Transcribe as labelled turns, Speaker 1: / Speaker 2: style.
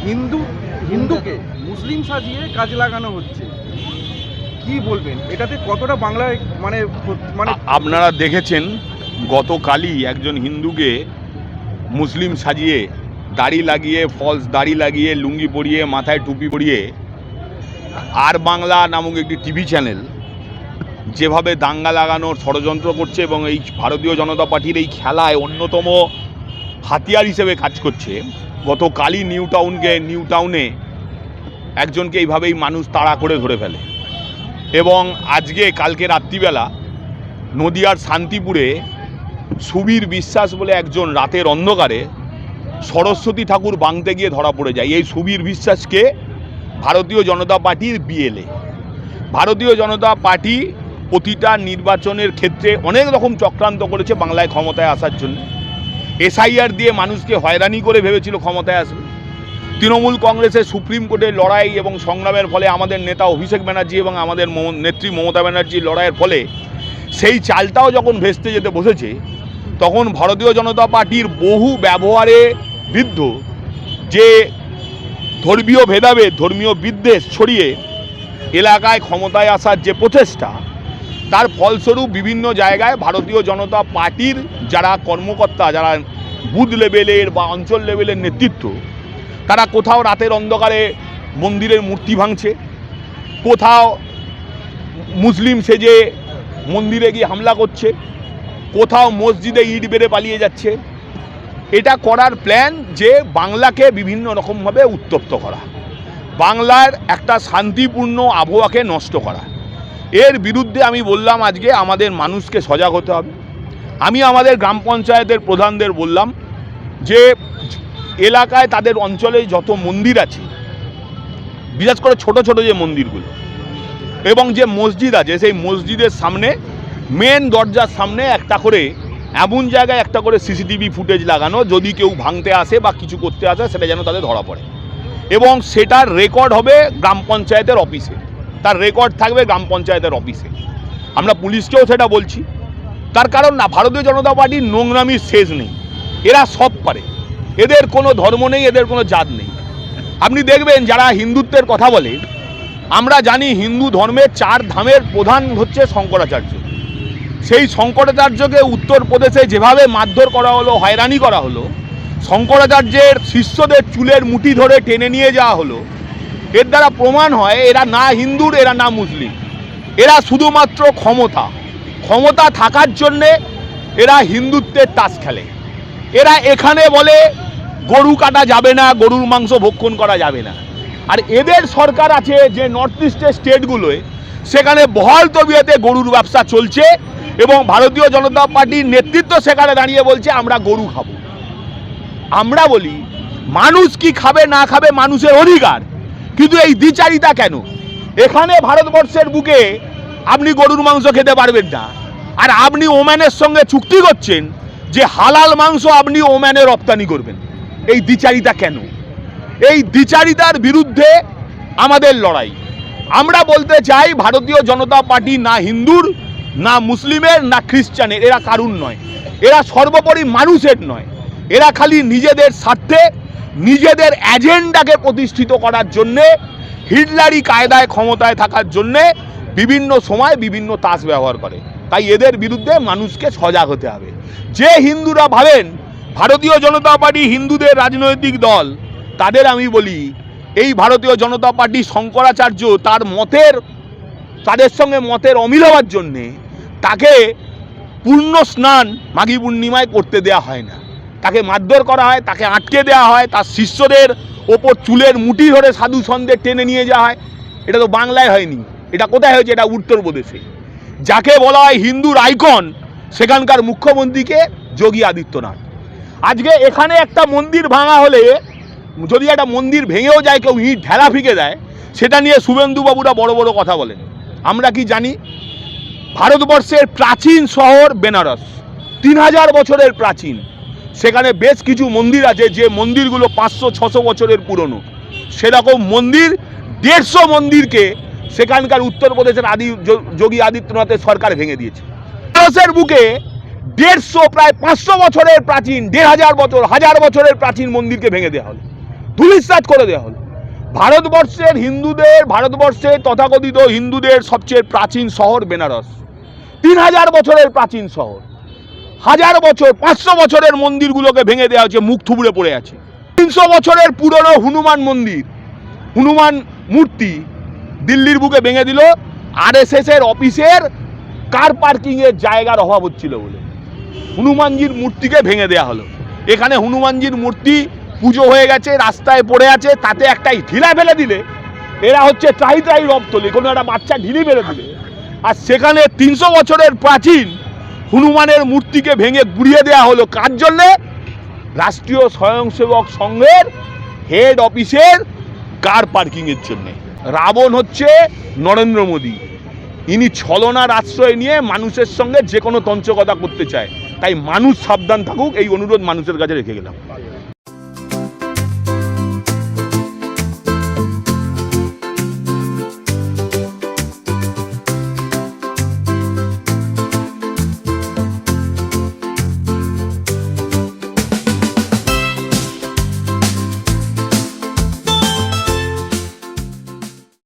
Speaker 1: হিন্দুকে মুসলিম সাজিয়ে কাজে লাগানো হচ্ছে, কি বলবেন এটাতে কতটা বাংলায় মানে
Speaker 2: আপনারা দেখেছেন গতকালই একজন হিন্দুকে মুসলিম সাজিয়ে দাড়ি লাগিয়ে, ফলস দাড়ি লাগিয়ে, লুঙ্গি পরিয়ে, মাথায় টুপি পরিয়ে আর বাংলা নামক একটি টিভি চ্যানেল যেভাবে দাঙ্গা লাগানোর ষড়যন্ত্র করছে এবং এই ভারতীয় জনতা পার্টির এই খেলায় অন্যতম হাতিয়ার হিসেবে কাজ করছে। গতকালই নিউ টাউনে একজনকে এইভাবেই মানুষ তাড়া করে ধরে ফেলে এবং কালকে রাত্রিবেলা নদিয়ার শান্তিপুরে সুবীর বিশ্বাস বলে একজন রাতের অন্ধকারে সরস্বতী ঠাকুর বাঁধতে গিয়ে ধরা পড়ে যায়। এই সুবীর বিশ্বাসকে ভারতীয় জনতা পার্টির বিএলএ। ভারতীয় জনতা পার্টি প্রতিটা নির্বাচনের ক্ষেত্রে অনেক রকম চক্রান্ত করেছে বাংলায় ক্ষমতায় আসার জন্য। এসআইআর দিয়ে মানুষকে হয়রানি করে ভেবেছিল ক্ষমতায় আসবে। তৃণমূল কংগ্রেসের সুপ্রিম কোর্টের লড়াই এবং সংগ্রামের ফলে আমাদের নেতা অভিষেক ব্যানার্জি এবং আমাদের নেত্রী মমতা ব্যানার্জির লড়াইয়ের ফলে সেই চালটাও যখন ভেস্তে যেতে বসেছে, তখন ভারতীয় জনতা পার্টির বহু ব্যবহারে বিদ্ধ যে ধর্মীয় ভেদাভেদ, ধর্মীয় বিদ্বেষ ছড়িয়ে এলাকায় ক্ষমতায় আসার যে প্রচেষ্টা, তার ফলস্বরূপ বিভিন্ন জায়গায় ভারতীয় জনতা পার্টির যারা কর্মকর্তা, যারা বুথ লেভেলের বা অঞ্চল লেভেলের নেতৃত্ব, তারা কোথাও রাতের অন্ধকারে মন্দিরের মূর্তি ভাঙছে, কোথাও মুসলিম সেজে মন্দিরে গিয়ে হামলা করছে, কোথাও মসজিদে ইট বেড়ে পালিয়ে যাচ্ছে। এটা করার প্ল্যান যে বাংলাকে বিভিন্ন রকমভাবে উত্তপ্ত করা, বাংলার একটা শান্তিপূর্ণ আবহাওয়াকে নষ্ট করা। এর বিরুদ্ধে আমি বললাম আজকে আমাদের মানুষকে সজাগ হতে হবে। আমি আমাদের গ্রাম পঞ্চায়েতের প্রধানদের বললাম যে এলাকায় তাদের অঞ্চলে যত মন্দির আছে, বিশেষ করে ছোট ছোট যে মন্দিরগুলো এবং যে মসজিদ আছে, সেই মসজিদের সামনে মেন দরজার সামনে একটা করে এমন জায়গায় একটা করে সিসিটিভি ফুটেজ লাগানো, যদি কেউ ভাঙতে আসে বা কিছু করতে আসে সেটা যেন তাদের ধরা পড়ে এবং সেটার রেকর্ড হবে গ্রাম পঞ্চায়েতের অফিসে, তার রেকর্ড থাকবে গ্রাম পঞ্চায়েতের অফিসে। আমরা পুলিশকেও সেটা বলছি। তার কারণ না, ভারতীয় জনতা পার্টির নোংরামির শেষ নেই, এরা সব পারে, এদের কোনো ধর্ম নেই, এদের কোনো জাত নেই। আপনি দেখবেন যারা হিন্দুত্বের কথা বলে, আমরা জানি হিন্দু ধর্মের 4 ধামের প্রধান হচ্ছে শঙ্করাচার্য। সেই শঙ্করাচার্যকে উত্তরপ্রদেশে যেভাবে মারধর করা হলো, হয়রানি করা হলো, শঙ্করাচার্যের শিষ্যদের চুলের মুঠি ধরে টেনে নিয়ে যাওয়া হলো, এর দ্বারা প্রমাণ হয় এরা না হিন্দুর, এরা না মুসলিম, এরা শুধুমাত্র ক্ষমতা থাকার জন্যে এরা হিন্দুত্বের তাস খেলে। এরা এখানে বলে গরু কাটা যাবে না, গরুর মাংস ভক্ষণ করা যাবে না, আর এদের সরকার আছে যে নর্থ ইস্টের স্টেটগুলোয়, সেখানে বহাল তবিয়তে গরুর ব্যবসা চলছে এবং ভারতীয় জনতা পার্টির নেতৃত্ব সেখানে দাঁড়িয়ে বলছে আমরা গরু খাবো। আমরা বলি মানুষ কি খাবে না খাবে মানুষের অধিকার, কিন্তু এই দ্বিচারিতা কেন? এখানে ভারতবর্ষের বুকে আপনি গরুর মাংস খেতে পারবেন না, আর আপনি ওম্যানের সঙ্গে চুক্তি করছেন যে হালাল মাংস আপনি ওম্যানে রপ্তানি করবেন। এই দ্বিচারিতা কেন? এই দ্বিচারিতার বিরুদ্ধে আমাদের লড়াই। আমরা বলতে চাই ভারতীয় জনতা পার্টি না হিন্দুর, না মুসলিমের, না খ্রিস্টানের, এরা কারুর নয়, এরা সর্বোপরি মানুষের নয়। এরা খালি নিজেদের স্বার্থে, নিজেদের এজেন্ডাকে প্রতিষ্ঠিত করার জন্যে, হিটলারি কায়দায় ক্ষমতায় থাকার জন্যে বিভিন্ন সময় বিভিন্ন তাস ব্যবহার করে। তাই এদের বিরুদ্ধে মানুষকে সজাগ হতে হবে। যে হিন্দুরা ভাবেন ভারতীয় জনতা পার্টি হিন্দুদের রাজনৈতিক দল, তাদের আমি বলি এই ভারতীয় জনতা পার্টি শঙ্করাচার্য তাদের সঙ্গে মতের অমিল হওয়ার জন্যে তাকে পূর্ণ স্নান মাঘী পূর্ণিমায় করতে দেওয়া হয় না, তাকে মারধর করা হয়, তাকে আটকে দেওয়া হয়, তার শিষ্যদের ওপর চুলের মুঠি ধরে সাধু সন্ধ্যে টেনে নিয়ে যাওয়া হয়। এটা তো বাংলায় হয়নি, এটা কোথায় হয়েছে? এটা উত্তরপ্রদেশে। যাকে বলা হয় হিন্দুর আইকন, সেখানকার মুখ্যমন্ত্রীকে যোগী আদিত্যনাথ। আজকে এখানে একটা মন্দির ভাঙা হলে, যদি একটা মন্দির ভেঙেও যায়, কেউ ইট ঢেলা ফিকে দেয়, সেটা নিয়ে শুভেন্দুবাবুরা বড় বড় কথা বলেন। আমরা কি জানি? ভারতবর্ষের প্রাচীন শহর বেনারস, 3000 বছরের প্রাচীন, সেখানে বেশ কিছু মন্দির আছে যে মন্দিরগুলো 500-600 বছরের পুরনো। সেরকম মন্দির 150 মন্দিরকে সেখানকার উত্তরপ্রদেশের যোগী আদিত্যনাথের সরকার ভেঙে দিয়েছে। বেনারসের বুকে 150 প্রায় 500 বছরের প্রাচীন, 1500 বছর, 1000 বছরের প্রাচীন মন্দিরকে ভেঙে দেওয়া হলো। ধূলিসাৎ করে দেওয়া হলো। ভারতবর্ষের তথাকথিত হিন্দুদের সবচেয়ে প্রাচীন শহর বেনারস, 3000 বছরের প্রাচীন শহর, 1000 বছর 500 বছরের মন্দিরগুলোকে ভেঙে দেওয়া হচ্ছে, মুখ থুবড়ে পড়ে আছে। 300 বছরের পুরনো হনুমান মন্দির, হনুমান মূর্তি দিল্লির বুকে ভেঙে দিল RSS এর অফিসের কার পার্কিংয়ের জায়গার অভাব হচ্ছিল বলে। হনুমানজির মূর্তিকে ভেঙে দেওয়া হলো। এখানে হনুমানজির মূর্তি পুজো হয়ে গেছে, রাস্তায় পড়ে আছে, তাতে একটা ঢিলা ফেলে দিলে এরা হচ্ছে ট্রাই রব তোলে, কোনো একটা বাচ্চা ঢিলি ফেলে দিলে। আর সেখানে 300 বছরের প্রাচীন হনুমানের মূর্তিকে ভেঙে গুড়িয়ে দেওয়া হলো কার জন্যে? রাষ্ট্রীয় স্বয়ংসেবক সংঘের হেড অফিসের কার পার্কিংয়ের জন্যে। রাবণ হচ্ছে নরেন্দ্র মোদী, ইনি ছলনার আশ্রয় নিয়ে মানুষের সঙ্গে যে কোনো তঞ্চকতা করতে চায়। তাই মানুষ সাবধান থাকুক, এই অনুরোধ মানুষের কাছে রেখে গেলাম।